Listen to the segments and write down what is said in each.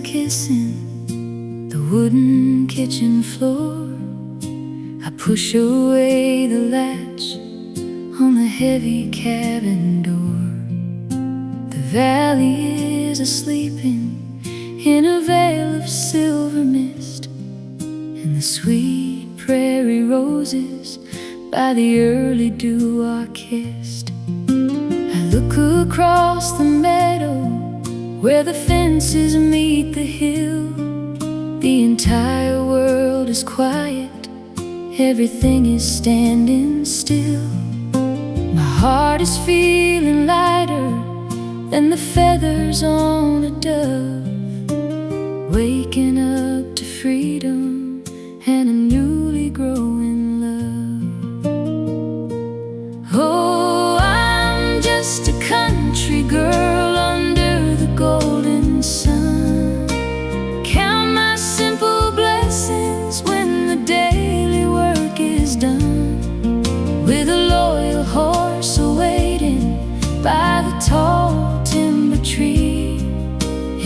kissing the wooden kitchen floor. I push away the latch on the heavy cabin door. The valley is asleeping in a veil of silver mist, and the sweet prairie roses by the early dew are kissed. I look across the meadow where the fences meet the hill. The entire world is quiet, everything is standing still. My heart is feeling lighter than the feathers on a dove, waking up to freedom and a newly growing love. Oh, I'm just a country girl under the golden sun. Count my simple blessings when the daily work is done, with a loyal horse awaiting by the tall timber tree,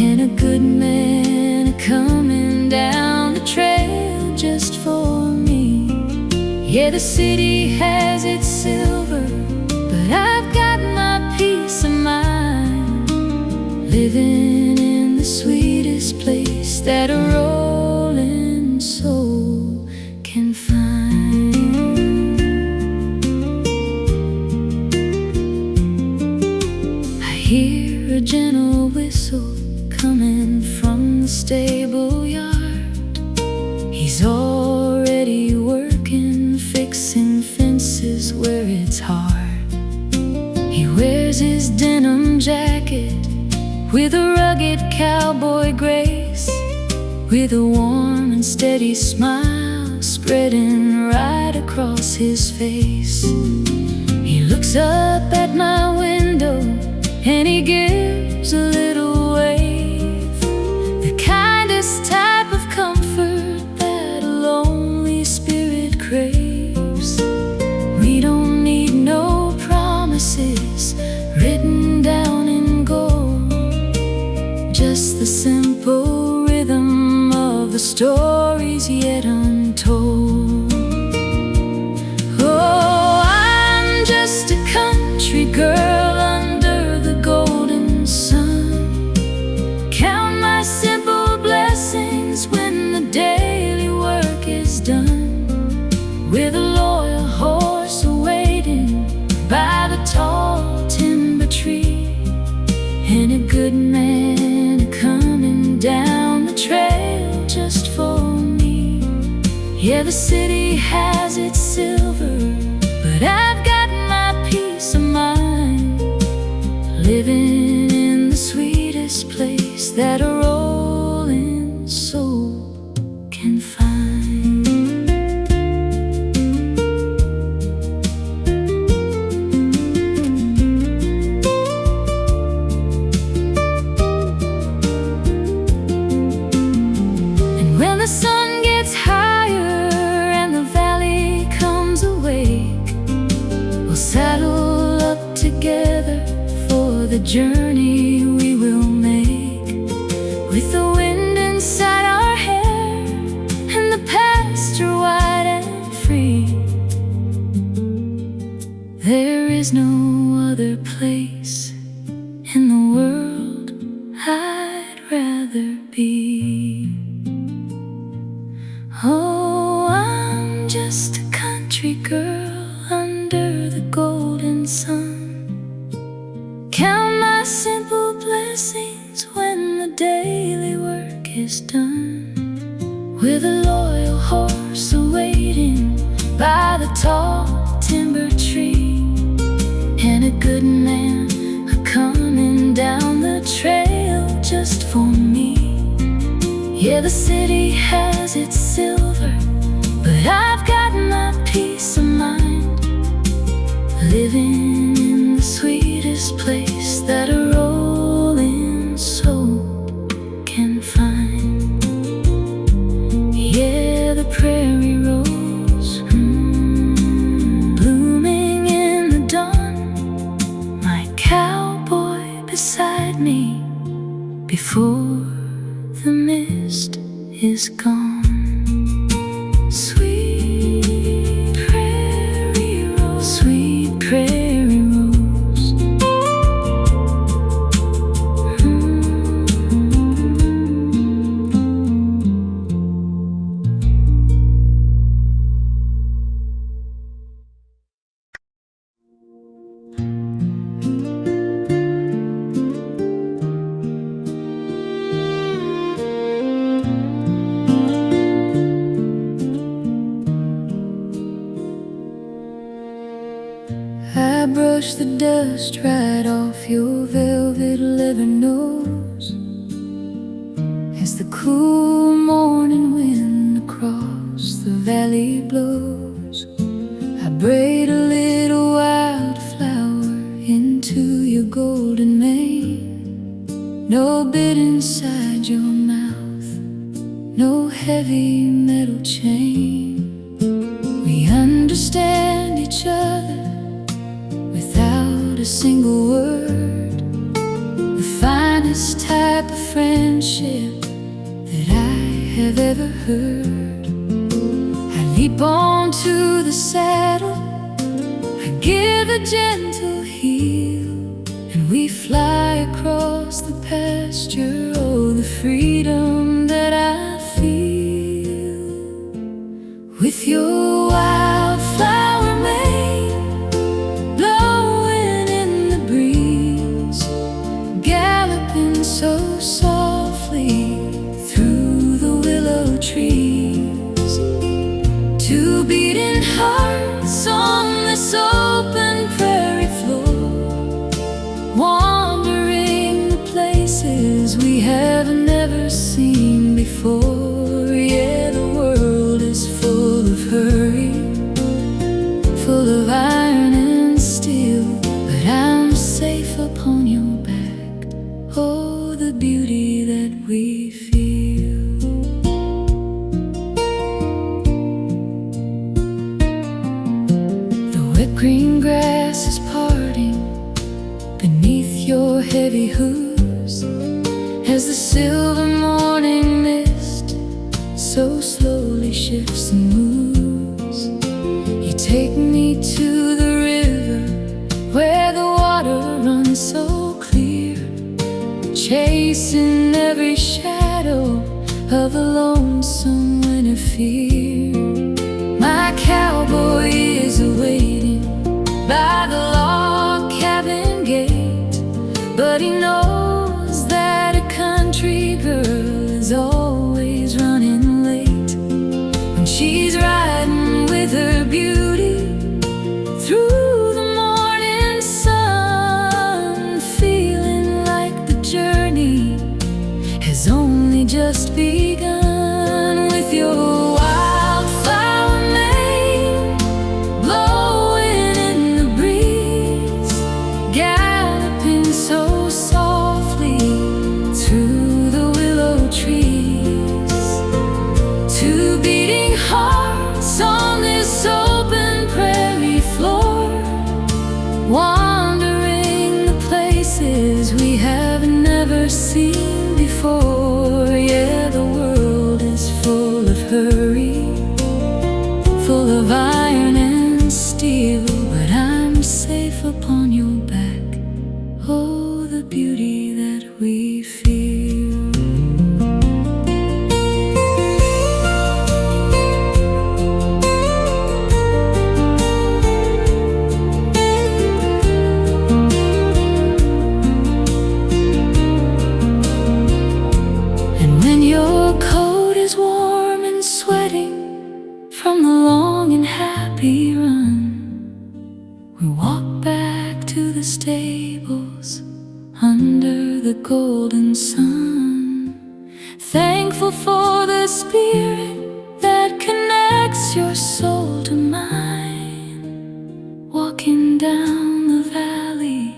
and a good man a-coming down the trail just for me. Yeah, the city has its silver, but I've got my peace of mind, living in the sweetest place that a rolling soul can find. I hear a gentle whistle coming from the stable yard. He's already working, fixing fences where it's hard. He wears his denim jacket with a rugged cowboy grace, with a warm and steady smile spreading right across his face. He looks up at my window and he gives a little wave, the kindest type of comfort that a lonely spirit craves. We don't need no promises written down in gold, just the simple rhythm of the stories yet untold. Oh, I'm just a country girl under the golden sun. Count my simple blessings when the daily work is done, with a loyal horse awaiting by the tall timber tree, and a good man coming down the trail just for me. Yeah, the city has its silver, but I've got my peace of mind, living in the sweetest place that a rolling soul can find. And when the sun gets higher and the valley comes awake, we'll saddle up together for the journey we will make, with the wind inside our hair and the pasture wide and free. There is no other place in the world I'd rather be. Oh, I'm just a country girl under the golden sun. Count my simple blessings when the daily work is done, with a loyal horse awaiting by the tall timber tree, and a good man a-coming down the trail just for me. Yeah, the city has its silver, but I've got my peace of mind, living in the sweetest place that a rolling soul can find. Yeah, the prairie rose, blooming in the dawn, my cowboy beside me before the mist is gone. Sweet prairie rose, sweet prairie rose. I brush the dust right off your velvet leather nose as the cool morning wind across the valley blows. I braid a little wildflower into your golden mane. No bit inside your mouth, no heavy metal chain. We understand each other without a single word, the finest type of friendship that I have ever heard. I leap onto the saddle, I give a gentle heel, and we fly across the pasture. Oh, the freedom that I feel with your wildflower mane blowing in the breeze, galloping so softly through the willow trees. Two beating hearts on this open prairie floor, wandering the places we have never seen before. Yeah, the world is full of hurry, full of iron and steel, but I'm safe upon your back. Oh, the beauty that we feel. The wet green grass is parting beneath your heavy hooves as the silver morning mist so slowly shifts and moves. You take me to the river where the water runs so clear, chasing every shadow of a lonesome winter fear. My cowboy is awaiting by the log cabin gate, but he knows that a country girl is always running late when she's riding with her beauty through the morning sun, feeling like the journey has only just begun. With your wildflower mane blowing in the breeze, galloping so softly through the willow trees. Two beating hearts on this open prairie floor, wandering the places we have never seen before. Yeah, the world is full of hurry, full of iron and steel, but I'm safe upon your back. Oh, the beauty that we feel. And when your coat is warm and sweating from the long and happy run, we walk back to the stables under the golden sun, thankful for the spirit that connects your soul to mine, walking down the valley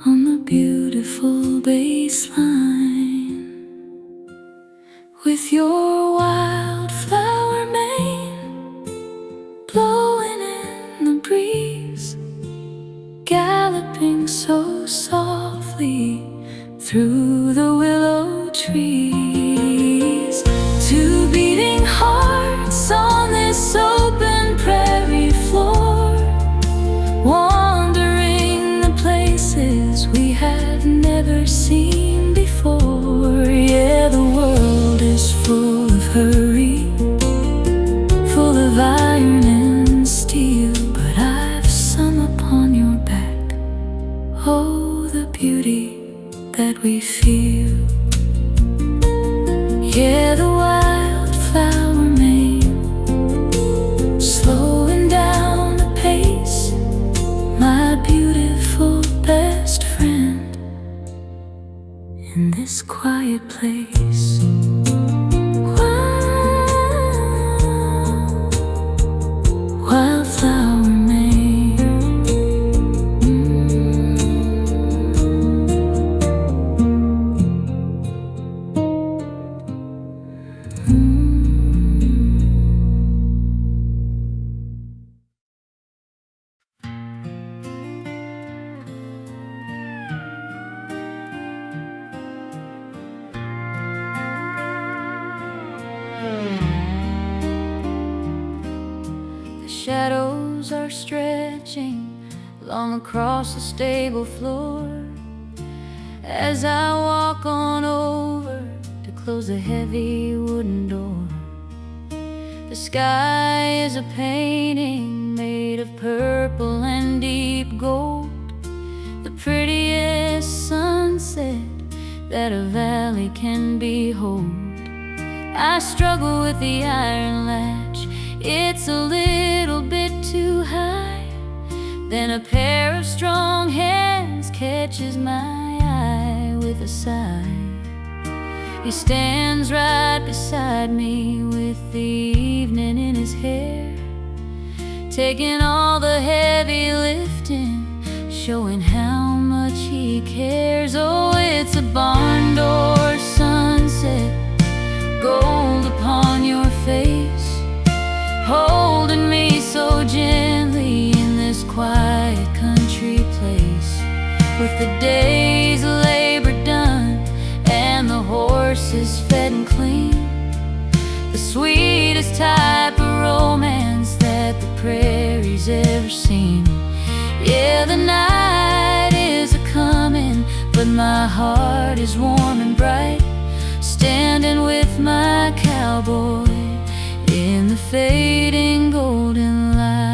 on the beautiful baseline. With your wildflower mane blowing in the breeze, galloping so softly through the willow trees. Yeah, the wildflower mane, slowing down the pace, my beautiful best friend in this quiet place. Wildflower Mane. The shadows are stretching long across the stable floor as I walk on over to close the heavy wooden door. The sky is a painting made of purple and deep gold, the prettiest sunset that a valley can behold. I struggle with the iron latch, it's a little bit too high. Then a pair of strong hands catches my eye with a sigh. He stands right beside me with the evening in his hair, taking all the heavy lifting, showing how much he cares. Oh, it's a barn door sunset, gold upon your face, holding me so gently in this quiet country place. With the day's labor done and the horses fed and clean, the sweetest type of romance that the prairie's ever seen. Yeah, the night is a-comin', but my heart is warm and bright, standing with my cowboy in the fading golden light.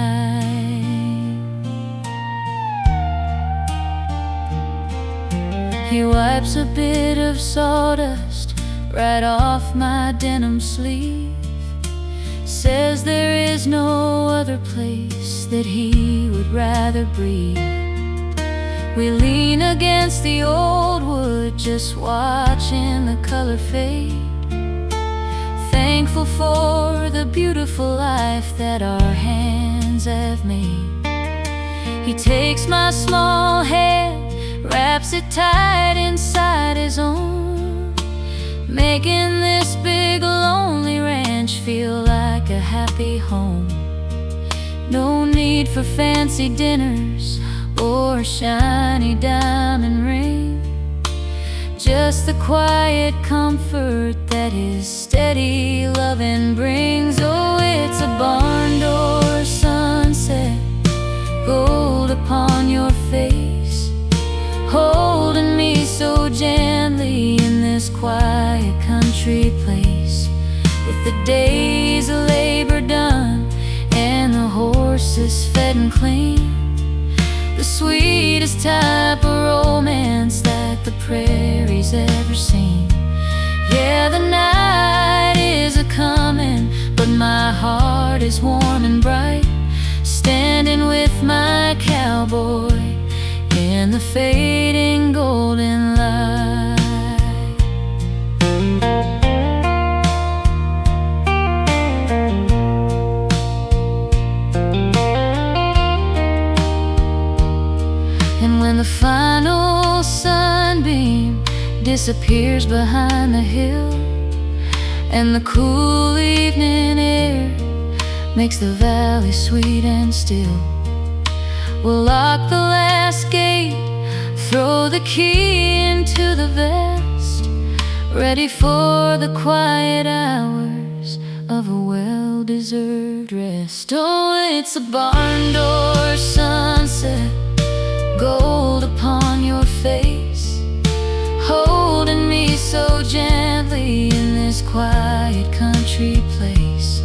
He wipes a bit of sawdust right off my denim sleeve, says there is no other place that he would rather breathe. We lean against the old wood, just watching the color fade, thankful for the beautiful life that our hands have made. He takes my small hand, wraps it tight inside his own, making this big lonely ranch feel like a happy home. No need for fancy dinners or shiny diamond ring, just the quiet comfort that his steady loving brings. Oh, it's a barn door sunset, gold upon your face, holding me so gently in this quiet country place. With the day's labor done and the horses fed and clean, the sweetest type of romance that the prairie's ever seen. Yeah, the night is a-comin', but my heart is warm and bright, standing with my cowboy in the fading golden light. And when the final sunbeam disappears behind the hill, and the cool evening air makes the valley sweet and still, we'll lock the last gate, throw the key into the vest, ready for the quiet hours of a well-deserved rest. Oh, it's a barn door sunset, gold upon your face, holding me so gently in this quiet country place.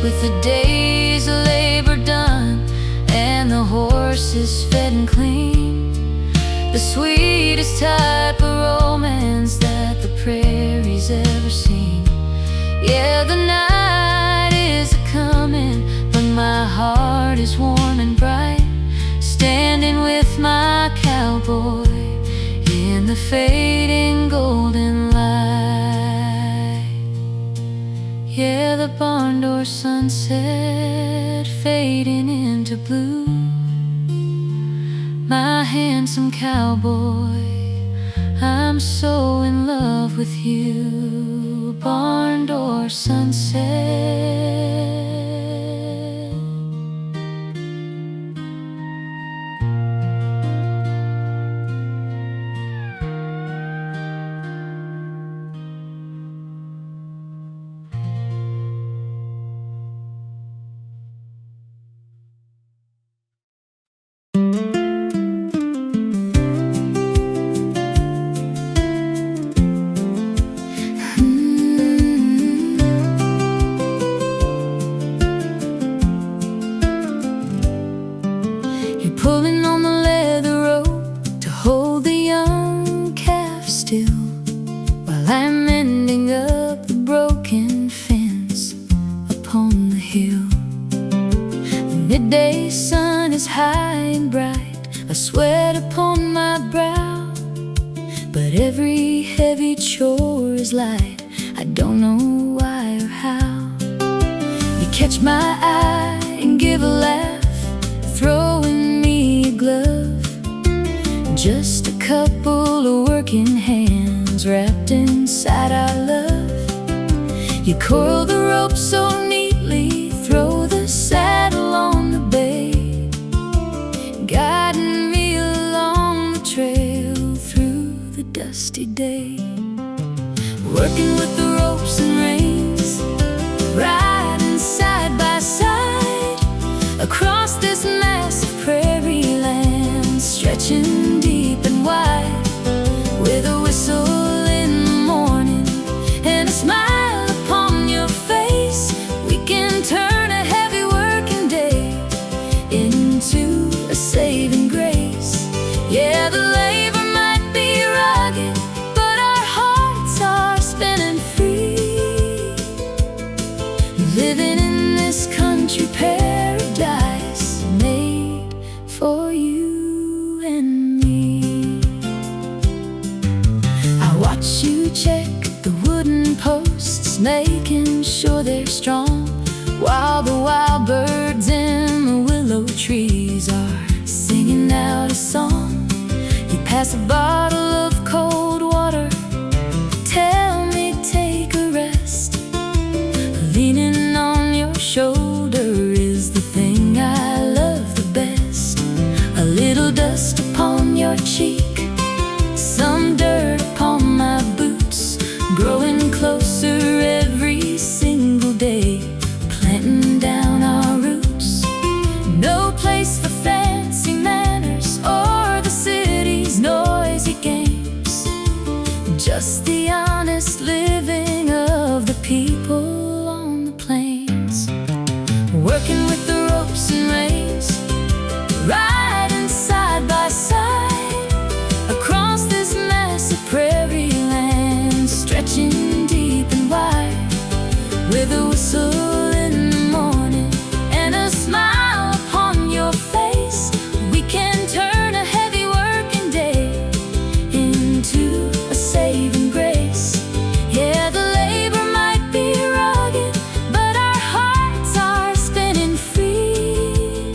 With the day's labor done and the horses fed and clean, the sweetest type of romance that the prairie's ever seen. Yeah, the night is a-comin', but my heart is warm and bright, standing with my cowboy in the fading golden light. Yeah, the barn door sunset fading into blue. My handsome cowboy, I'm so in love with you. Barn door sunset. Pulling on the leather rope to hold the young calf still, while I'm mending up the broken fence upon the hill. The midday sun is high and bright, a sweat upon my brow, but every heavy chore is light, I don't know why or how. You catch my eye and give a laugh, throwing glove, just a couple of working hands wrapped inside our love. You coil the rope so neatly, throw the saddle on the bay, guiding me along the trail through the dusty day. Working with the ropes and reins, riding side by side across this massive prairie land, stretching deep and wide, with a whistle in the morning and a smile upon your face. We can turn a heavy working day into a saving grace. Yeah, the labor might be rugged, but our hearts are spinning free, living in this country paradise made for you and me. I watch you check the wooden posts, making sure they're strong, while the wild birds in the willow trees are singing out a song. You pass a bottle of cold water, tell me take a rest. Leaning on your shoulder is the thing I love the best. A little dust upon your cheek, some dirt upon my boots, growing closer every single day, planting down our roots. No place for fancy manners or the city's noisy games, just the honest living of the people on the plains. Working with the ropes and reins, riding side by side across this massive prairie land, stretching deep and wide, with a whistle in the morning and a smile upon your face. We can turn a heavy working day into a saving grace. Yeah, the labor might be rugged, but our hearts are spinning free,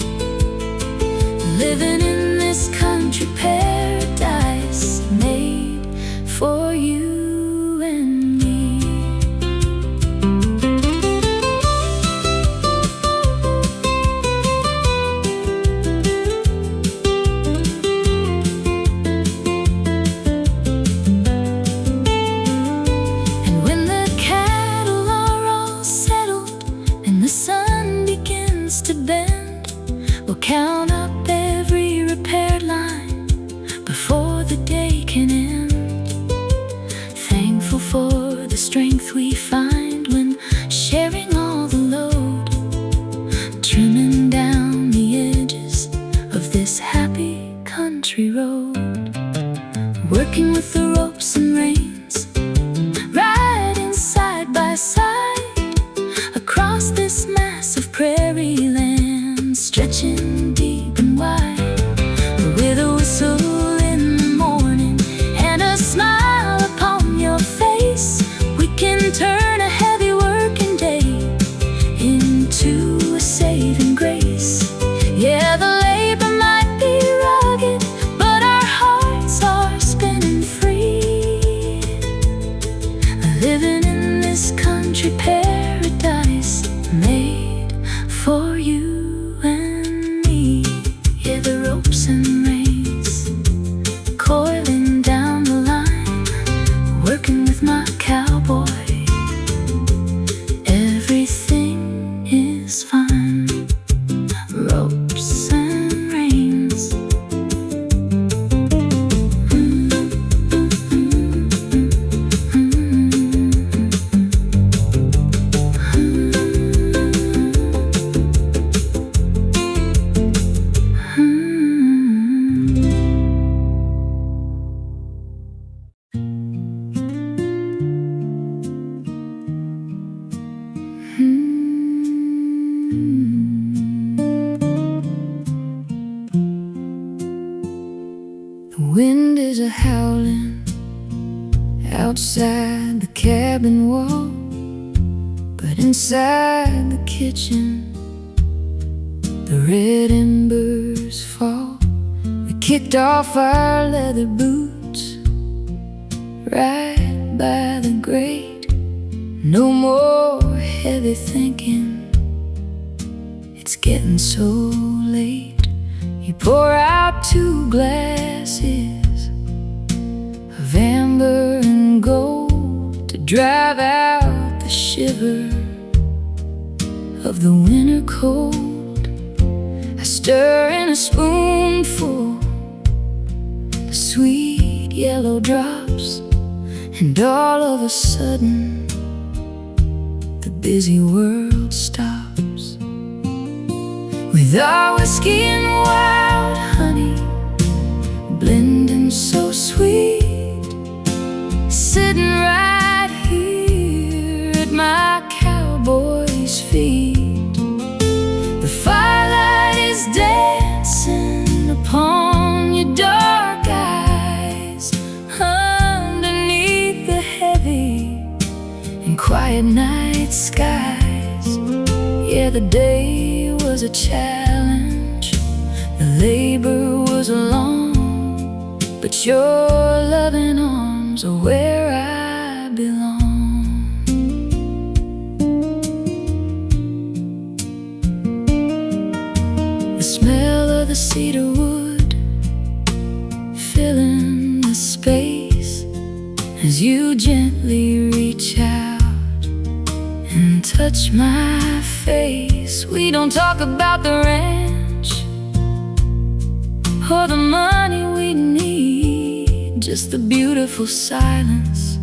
living in this country paradise made for you and me. And when the cattle are all settled and the sun begins to bend, we'll count up every repaired line before the day can end, thankful for the strength we find when sharing all the load, trimming down the edges of this happy country road. Working with the ropes and reins, riding side by side this country paradise made for you and me. Yeah, the ropes and reins coiling down the line, working with my cowboy. Everything is fine. Ropes and reins. The wind is a-howling outside the cabin wall, but inside the kitchen the red embers fall. We kicked off our leather boots right by the grate. No more heavy thinking, it's getting so late. You pour out 2 glasses of amber and gold to drive out the shiver of the winter cold. I stir in a spoonful the sweet yellow drops, and all of a sudden the busy world stops. With our whiskey and wild honey blending so sweet, sitting right here at my cowboy's feet. The firelight is dancing upon your dark eyes, underneath the heavy and quiet night skies. Yeah, the day was a challenge, the labor was long, but your loving arms are where I belong. The smell of the cedar wood filling the space as you gently reach out and touch my face. We don't talk about the ranch or the money we need, just the beautiful silence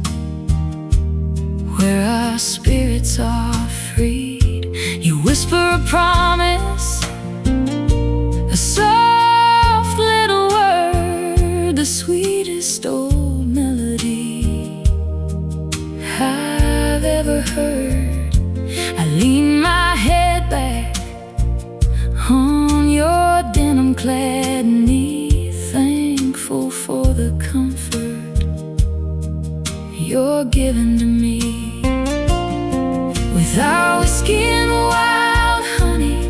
where our spirits are freed. You whisper a promise, a soft little word, the sweetest old melody I've ever heard. I lean my head back on your denim-clad knee, thankful for the comfort you're giving to me. With our whiskey and wild honey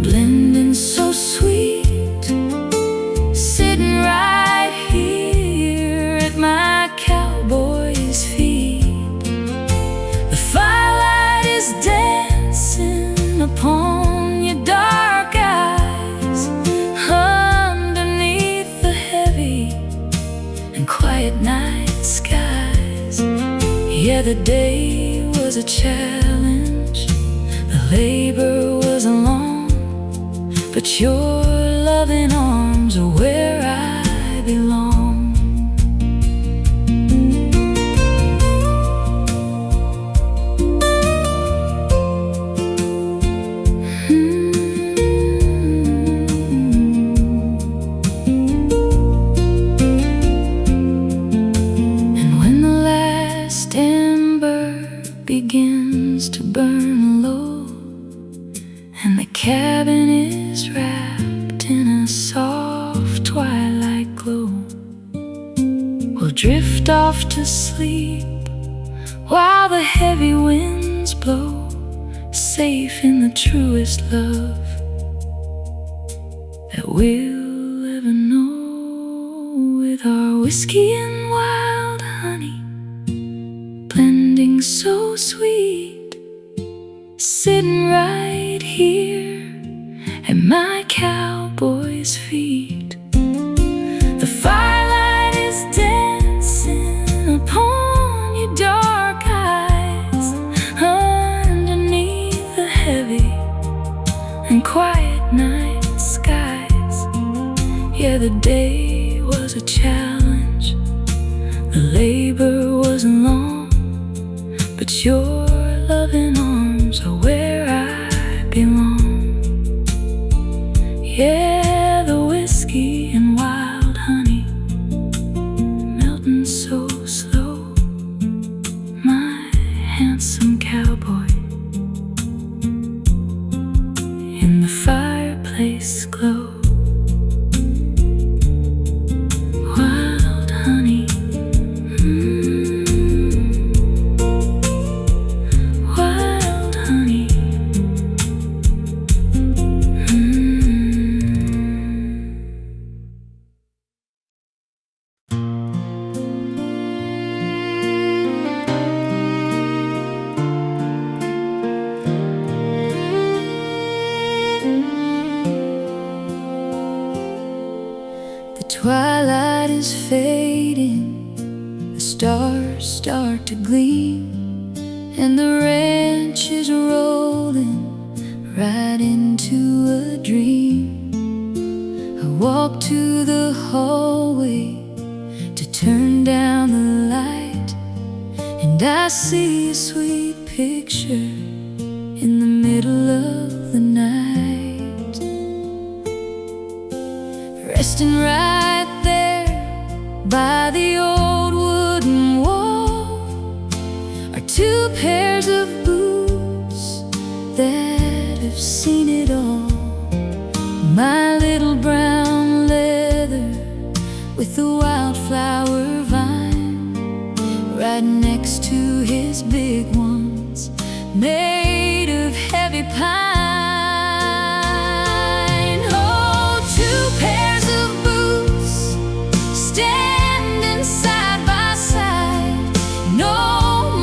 blending so sweet, sitting right here at my cowboy's feet. The firelight is dancing upon your dark eyes, underneath the heavy and quiet night skies. Yeah, the day was a challenge, the labor was long, but your loving arms are where I belong. Begins to burn low, and the cabin is wrapped in a soft twilight glow. We'll drift off to sleep while the heavy winds blow, safe in the truest love that we'll ever know. With our whiskey and wild honey blending something so sweet sitting right here at my cowboy's feet. The firelight is dancing upon your dark eyes, underneath the heavy and quiet night skies. Yeah, the day was a challenge, the labor wasn't long, but your loving arms are where I belong. Yeah, the whiskey and wild honey melting so slow, my handsome cowboy in the fireplace glow. Wild honey, wild honey, The twilight is fading, the stars start to gleam, and the ranch is rolling right into a dream. I walk to the hallway to turn down the light, and I see a sweet picture in the middle of the night. Resting right there by the old wooden wall are two pairs of boots that have seen it all. My little brown leather with the wildflower vine right next to his big ones made of heavy pine. Oh, two pairs of boots standing side by side, no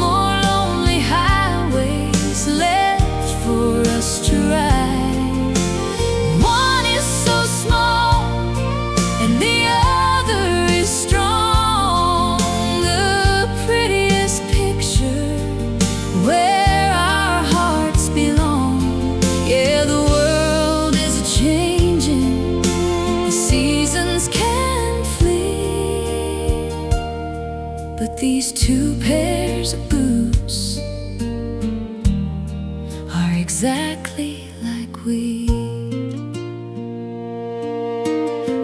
more lonely highways left for us to ride. One is so small and the other is strong, the prettiest picture where our hearts belong. Yeah, the world is a-changing, the seasons can flee, but these two pairs of boots are exactly like we.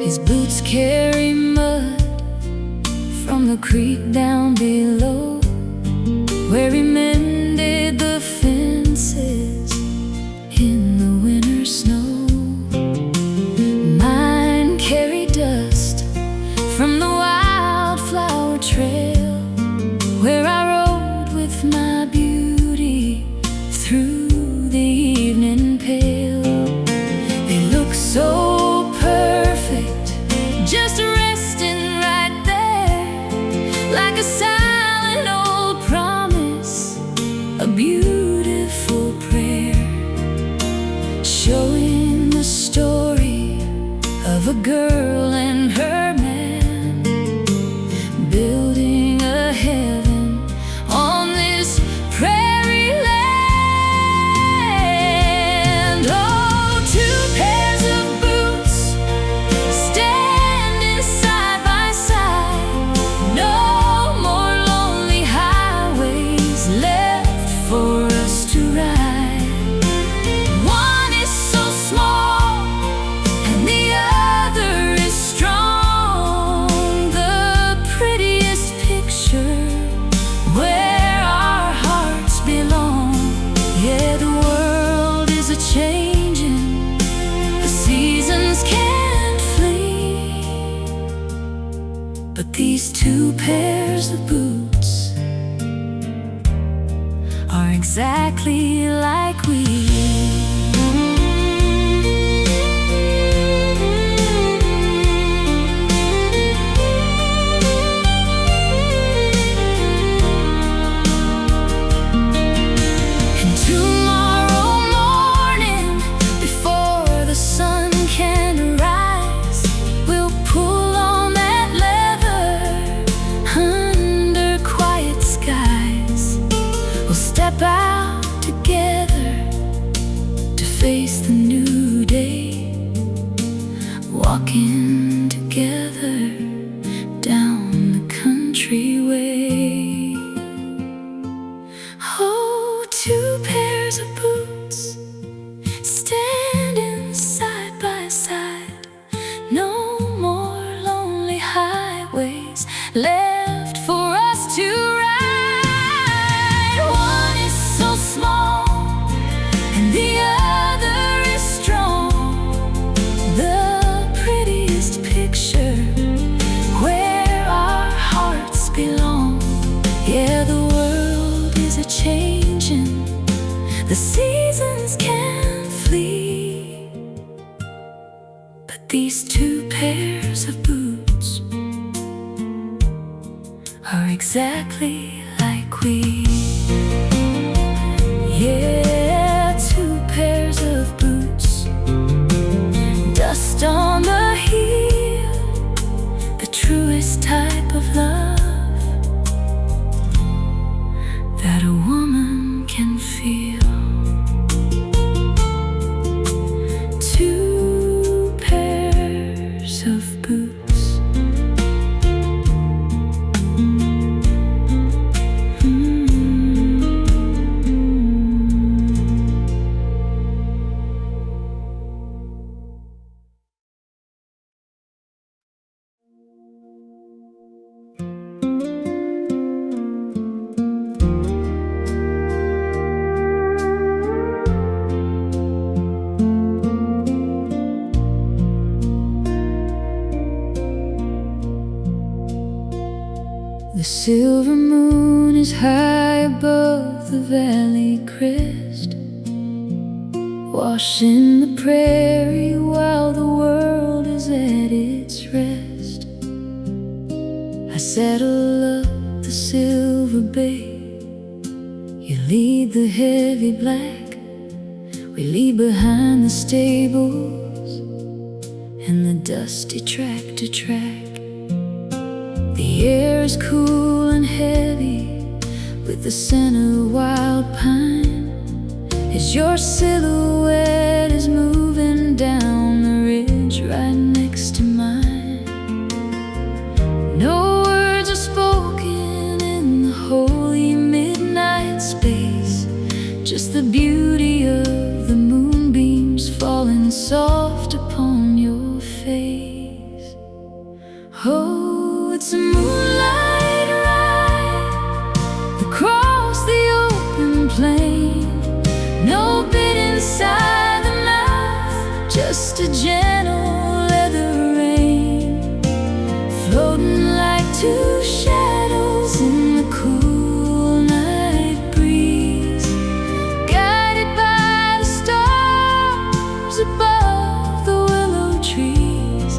His boots carry mud from the creek down below, where he mended the fences in the winter snow. Mine carry dust from the wildflower trail, where I rode with my beauty through the evening pale. They look so perfect, just resting right there, like a silent old promise, a beautiful prayer, showing the story of a girl and her man, building a heaven on this prairie land. Oh, two pairs of boots standing side by side, no more lonely highways left for us to ride. One is so small and the other is strong, the prettiest picture where our hearts belong. Yeah, the world is a-changing, the seasons can't flee, but these two pairs of boots are exactly like we. step out together to face the new day, walking together down the country way. Oh, two pairs of boots standing side by side, no more lonely highways left for us to ride. One is so small and the other is strong, the prettiest picture where our hearts belong. Yeah, the world is a-changing, the seasons can flee, but these two pairs of boots are exactly like we. Yeah, two pairs of boots, dust on the heel, the truest type of love that a woman can feel. Two pairs of boots. The silver moon is high above the valley crest, washing the prairie while the world is at its rest. I saddle up the silver bay, you lead the heavy black, we leave behind the stables and the dusty tractor track. The air is cool and heavy with the scent of wild pine, as your silhouette is moving down the ridge right next to mine. No words are spoken in the holy midnight space, just the beauty of the moonbeams falling soft upon your face. Oh, it's a moonlight ride across the open plain, no bit inside the mouth, just a gentle leather rein, floating like two shadows in the cool night breeze, guided by the stars above the willow trees.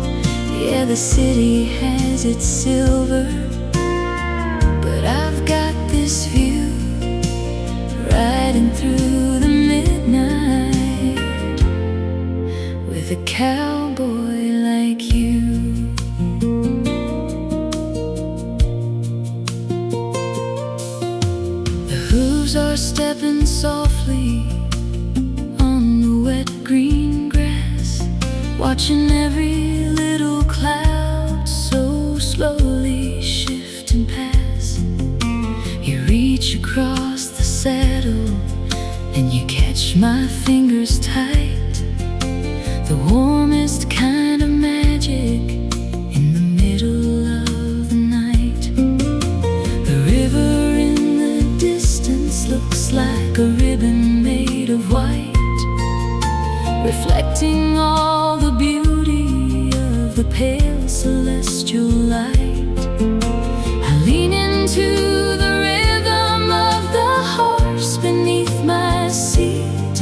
Yeah, the city has its silver, but I've got this view riding through the midnight with a cowboy like you. The hooves are stepping softly on the wet green grass, watching every little cloud so slowly shift and pass. You reach across the saddle and you catch my fingers tight, the warmest kind of magic in the middle of the night. The river in the distance looks like a ribbon made of white, reflecting all the beauty of the pale celestial light. I lean into the rhythm of the horse beneath my seat,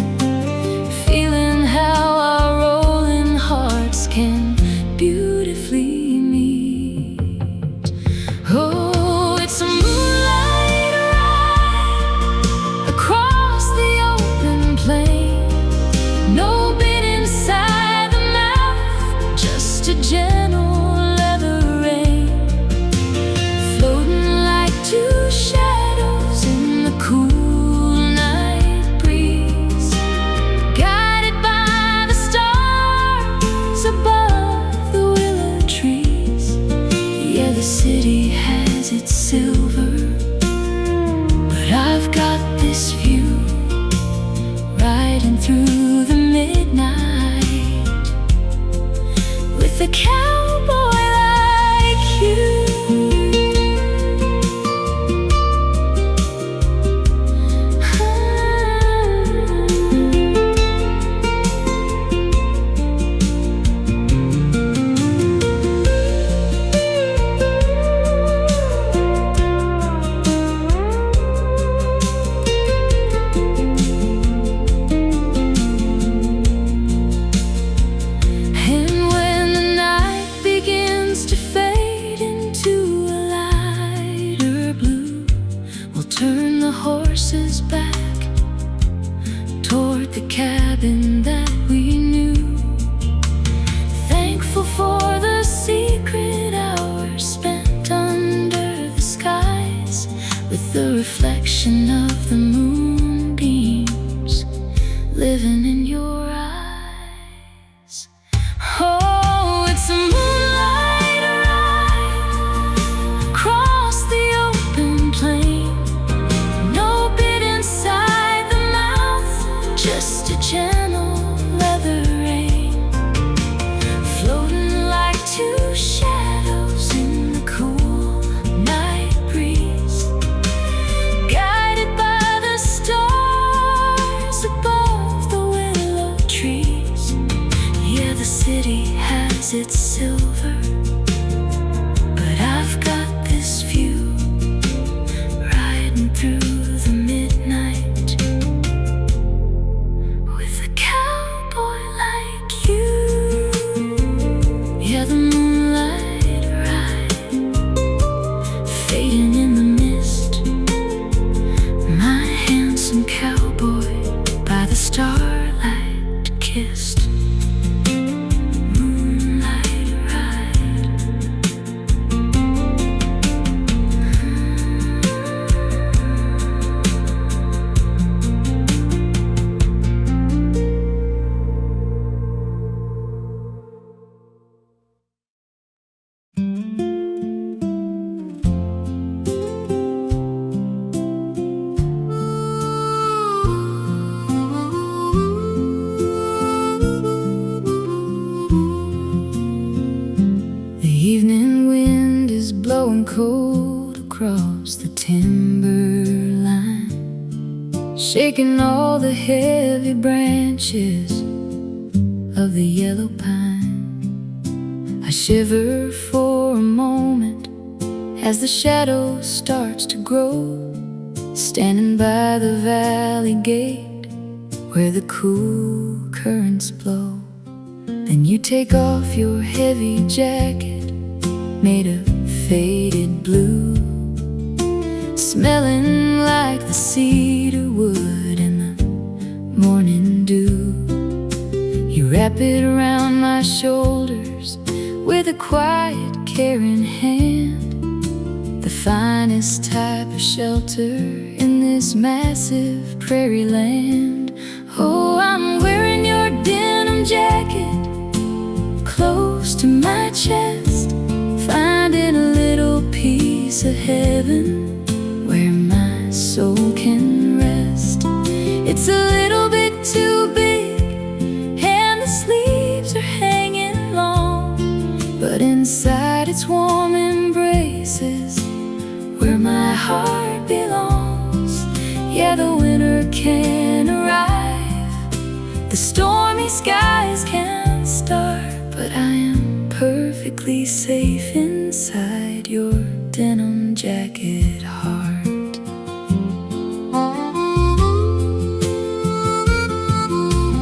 feeling how our rolling hearts can beautifully meet. Oh, it's a moonlight ride across the open plain, no bit inside the mouth, just a gentle leather rein, the cabin that we knew. Thankful for the secret hours spent under the skies, with the reflection of the moonbeams living in your eyes. Oh, it's a moonlight ride across the open plain. No bit inside the mouth, just a gentle leather rein, floating like two shadows in the cool night breeze, guided by the stars above the willow trees. Yeah, the city has its silver, but I've got this view, riding through the midnight with a cowboy like you. Yeah, the moonlight ride, fading in the mist, my handsome cowboy by the starlight kissed. Moonlight ride. The evening wind is blowing cold across the timberline, shaking all the heavy branches of the yellow pine. I shiver for a moment as the shadow starts to grow, standing by the valley gate where the cool currents blow. Then you take off your heavy jacket made of faded blue, smelling like the cedar wood and the morning dew. You wrap it around my shoulders with a quiet, caring hand, the finest type of shelter in this massive prairie land. Oh, I'm wearing your denim jacket close to my chest, finding a little piece of heaven where my soul can rest. It's a little bit too big and the sleeves are hanging long, but inside its warm embraces where my heart belongs. Yeah, the winter can arrive, the stormy skies can start, but I am perfectly safe inside your denim jacket heart.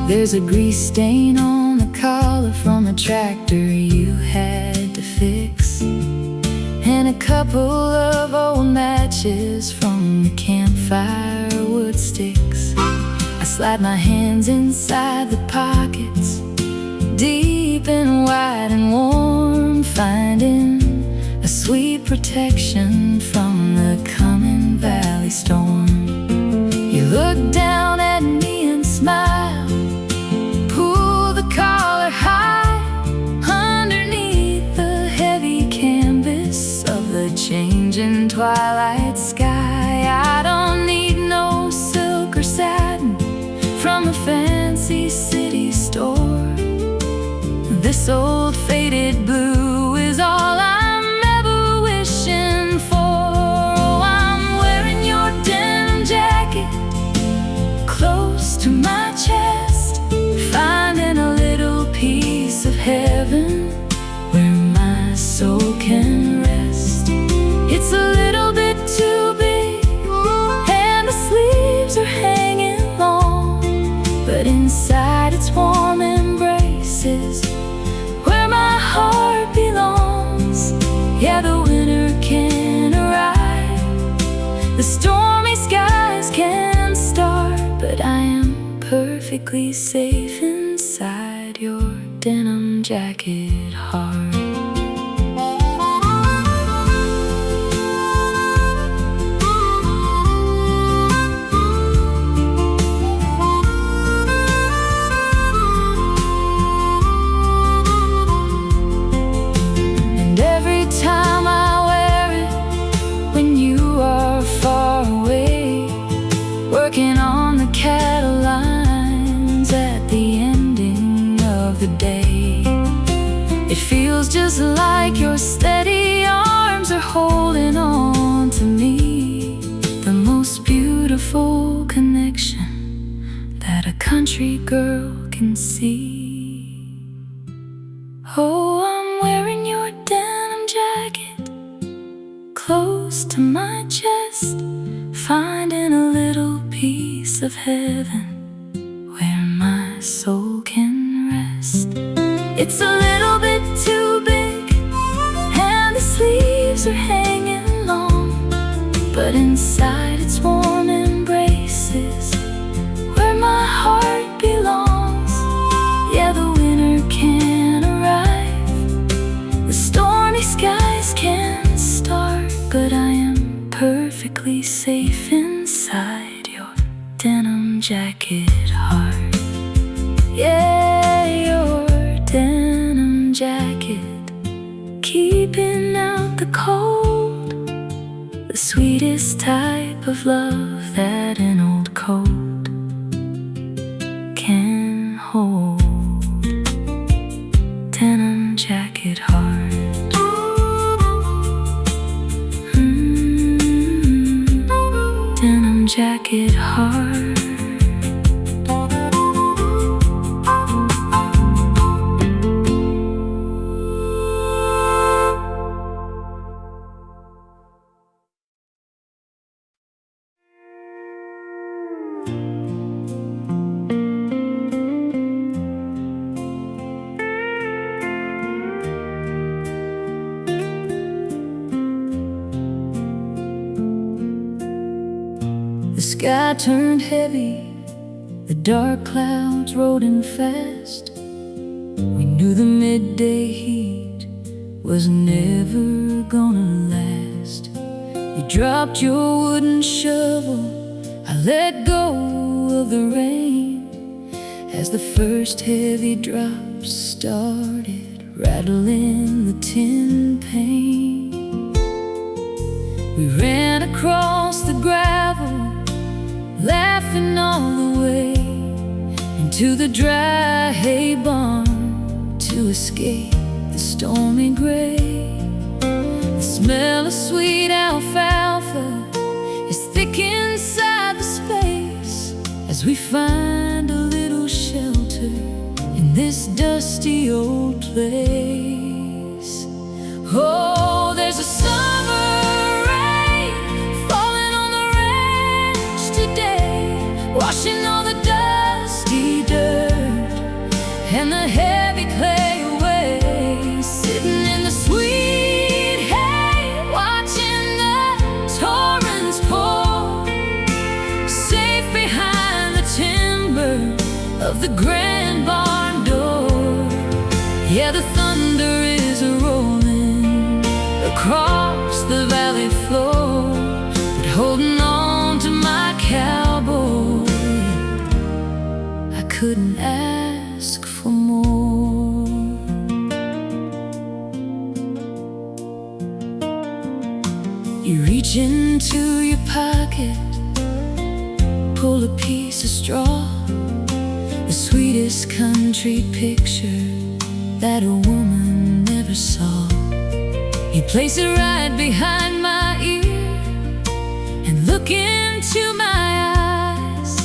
There's a grease stain on the collar from a tractor you had to fix, and a couple of old matches from the campfire wood sticks. I slide my hands inside the pockets, deep and wide and warm, finding a sweet protection from the coming valley storm. You look down at me and smile, pull the collar high underneath the heavy canvas of the changing twilight sky. I don't need no silk or satin from a fancy city store. This old faded blue is all I'm ever wishing for. Oh, I'm wearing your denim jacket close to my chest, finding a little piece of heaven where my soul can rest. It's a little bit too big and the sleeves are hanging long, but inside its warm embraces where my heart belongs. Yeah, the winter can arrive, the stormy skies can start, but I am perfectly safe inside your denim jacket heart. And every time I wear it, when you are far away, working on the cattle lines at the ending of the day, it feels just like your steady arms are holding on to me. The most beautiful connection that a country girl can see. Oh, I'm wearing your denim jacket close to my chest, finding a little piece of heaven where my soul can rest. It's a little bit too big and the sleeves are hanging long, but inside its warm embraces where my heart belongs. Yeah, the winter can arrive, the stormy skies can start, but I am perfectly safe inside your denim jacket heart. Yeah, your denim jacket, keeping out the cold, the sweetest type of love that an old coat can hold. Denim jacket heart. Denim jacket heart. The sky turned heavy, the dark clouds rolled in fast. We knew the midday heat was never gonna last. You dropped your wooden shovel, I let go of the rain as the first heavy drops started rattling the tin pane. We ran across the gravel, laughing all the way into the dry hay barn to escape the stormy gray. The smell of sweet alfalfa is thick inside the space as we find a little shelter in this dusty old place. Oh, there's a summer washing all the dusty dirt and the heavy clay away, sitting in the sweet hay, watching the torrents pour, safe behind the timber of the grand barn door. Yeah, the thunder is rolling across the valley floor, but holding on to my cowboy, couldn't ask for more. You reach into your pocket, pull a piece of straw, the sweetest country picture that a woman never saw. You place it right behind my ear and look into my eyes,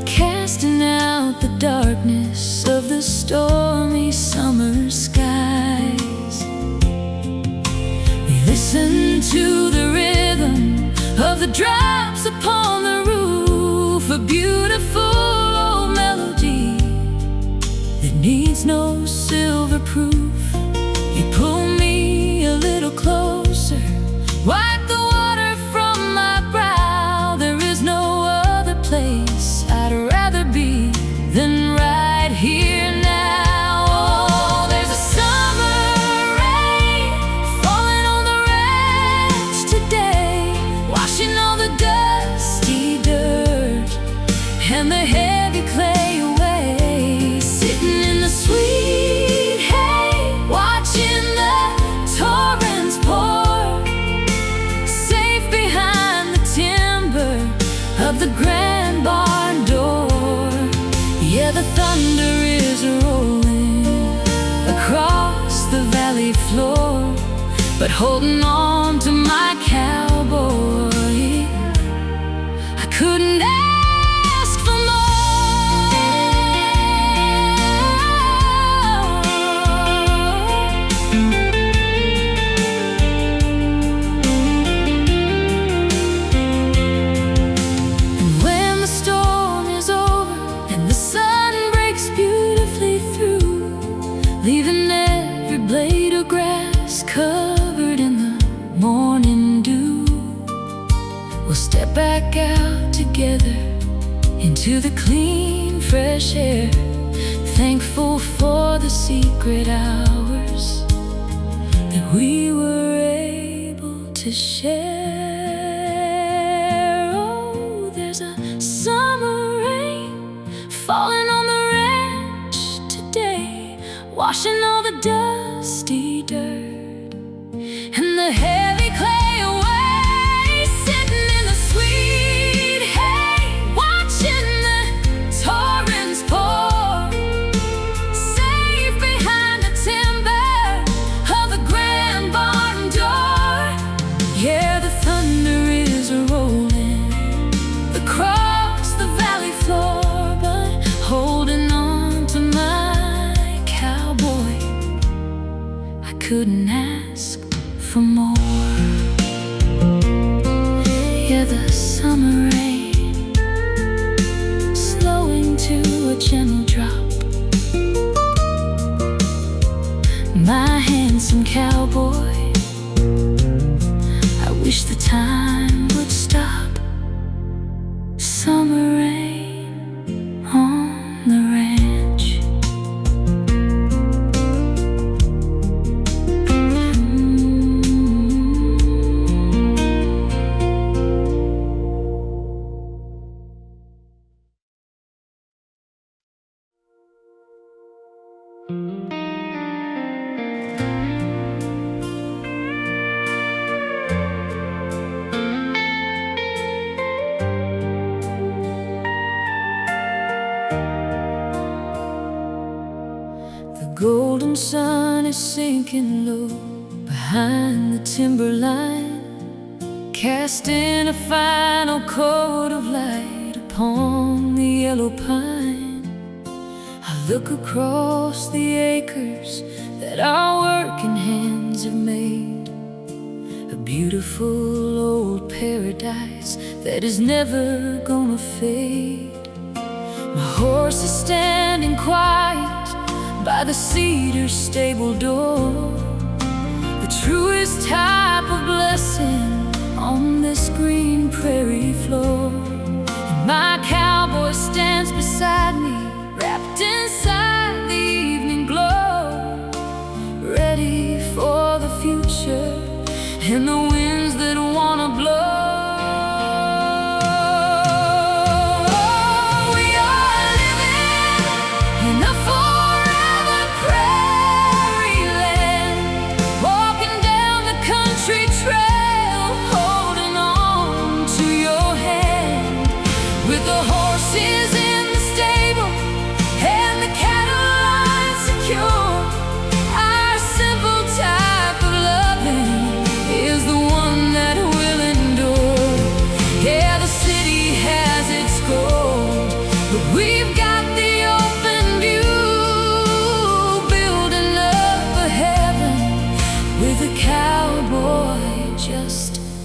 casting out the darkness of the stormy summer skies. We listen to the rhythm of the drops upon the roof, a beautiful old melody that needs no silver proof. You pull me a little closer, wipe the water from my brow. There is no other place I'd rather be and the heavy clay away. Sitting in the sweet hay, watching the torrents pour, safe behind the timber of the grand barn door. Yeah, the thunder is rolling across the valley floor, but holding on to my cowboy, I couldn't ask for more. And when the storm is over and the sun breaks beautifully through, leaving every blade of grass covered in the morning dew, we'll step back out together into the clean, fresh air, thankful for the secret hours that we were able to share. Oh, there's a summer rain falling on the ranch today, washing all the dusty dirt and the heavy clay away. Sitting in the sweet hay, watching the torrents pour, safe behind the timber of the grand barn door. Yeah, the thunder is rolling across the valley floor, but holding on to my cowboy, I couldn't ask for more. Yeah, the summer rain slowing to a gentle drop. My handsome cowboy, I wish the time would stop. Summer rain on the ranch. The golden sun is sinking low behind the timberline, casting a final coat of light upon the yellow pine. I look across the acres that our working hands have made, a beautiful old paradise that is never gonna fade. My horse is standing quiet by the cedar stable door, the truest type of blessing on this green prairie floor. And my cowboy stands beside me, wrapped inside the evening glow, ready for the future and the winds that wanna blow.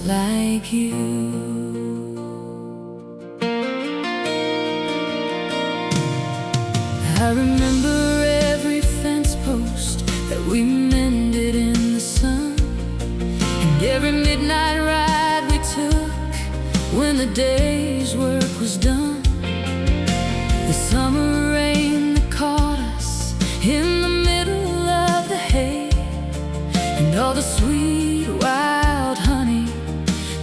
Like you, I remember every fence post that we mended in the sun, and every midnight ride we took when the day's work was done. The summer rain that caught us in the middle of the hay, and all the sweet wild honey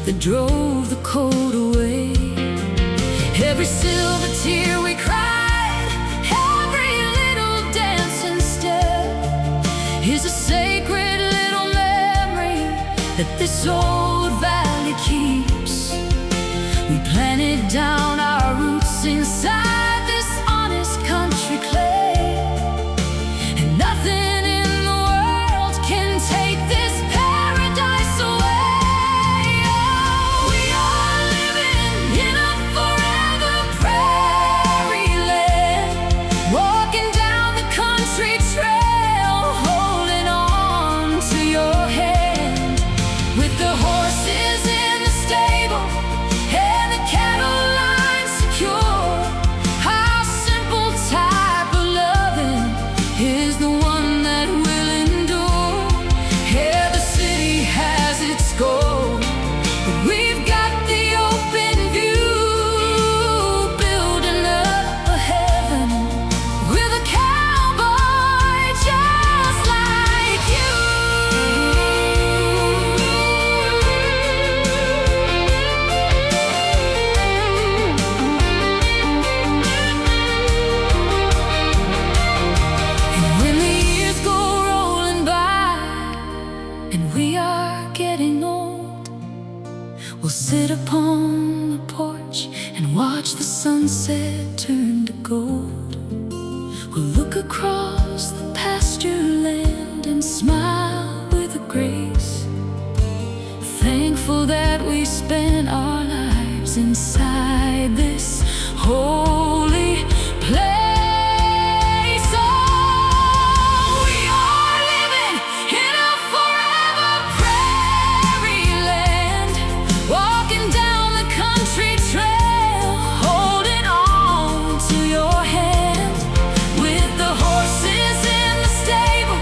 that drove the cold away. Every silver tear that this old valley keeps. We planted down our roots inside this honest country clay, and nothing in the world can take this paradise away. Oh, we are living in a forever prairie land, walking down the country trail, holding on to your hand, with the horses in the stable and the cattle line secure. Our simple type of loving is the one that will endure. Yeah, the city has its goal, but we've got the open view, building up a heaven with a cowboy just like you. And when the years go rolling by and we are getting old, we'll sit upon the porch and watch the sunset turn to gold. We'll look across the pasture land and smile with a grace, thankful that we spent our lives inside this holy place. Oh, we are living in a forever prairie land, walking down the country trail, holding on to your hand, with the horses in the stable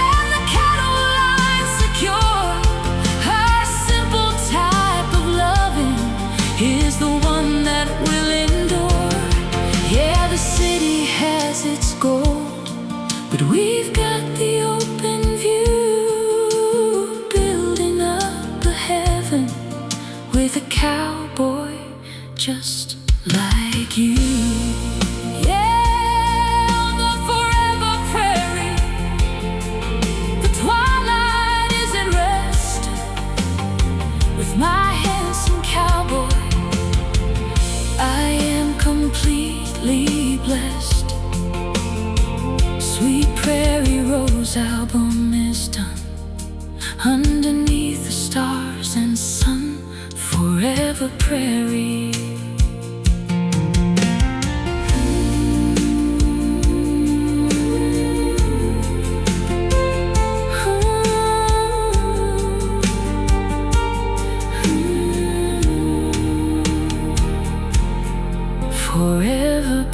and the cattle line secure. Our simple type of loving is the one that will endure. Yeah, the city has its gold, but we've got the open view, building up a heaven with a cowboy just like you. Yeah, on the forever prairie, the twilight is at rest. With my handsome cowboy, I am completely blessed. Sweet Prairie Rose album is done underneath the stars and sun, forever prairie. Forever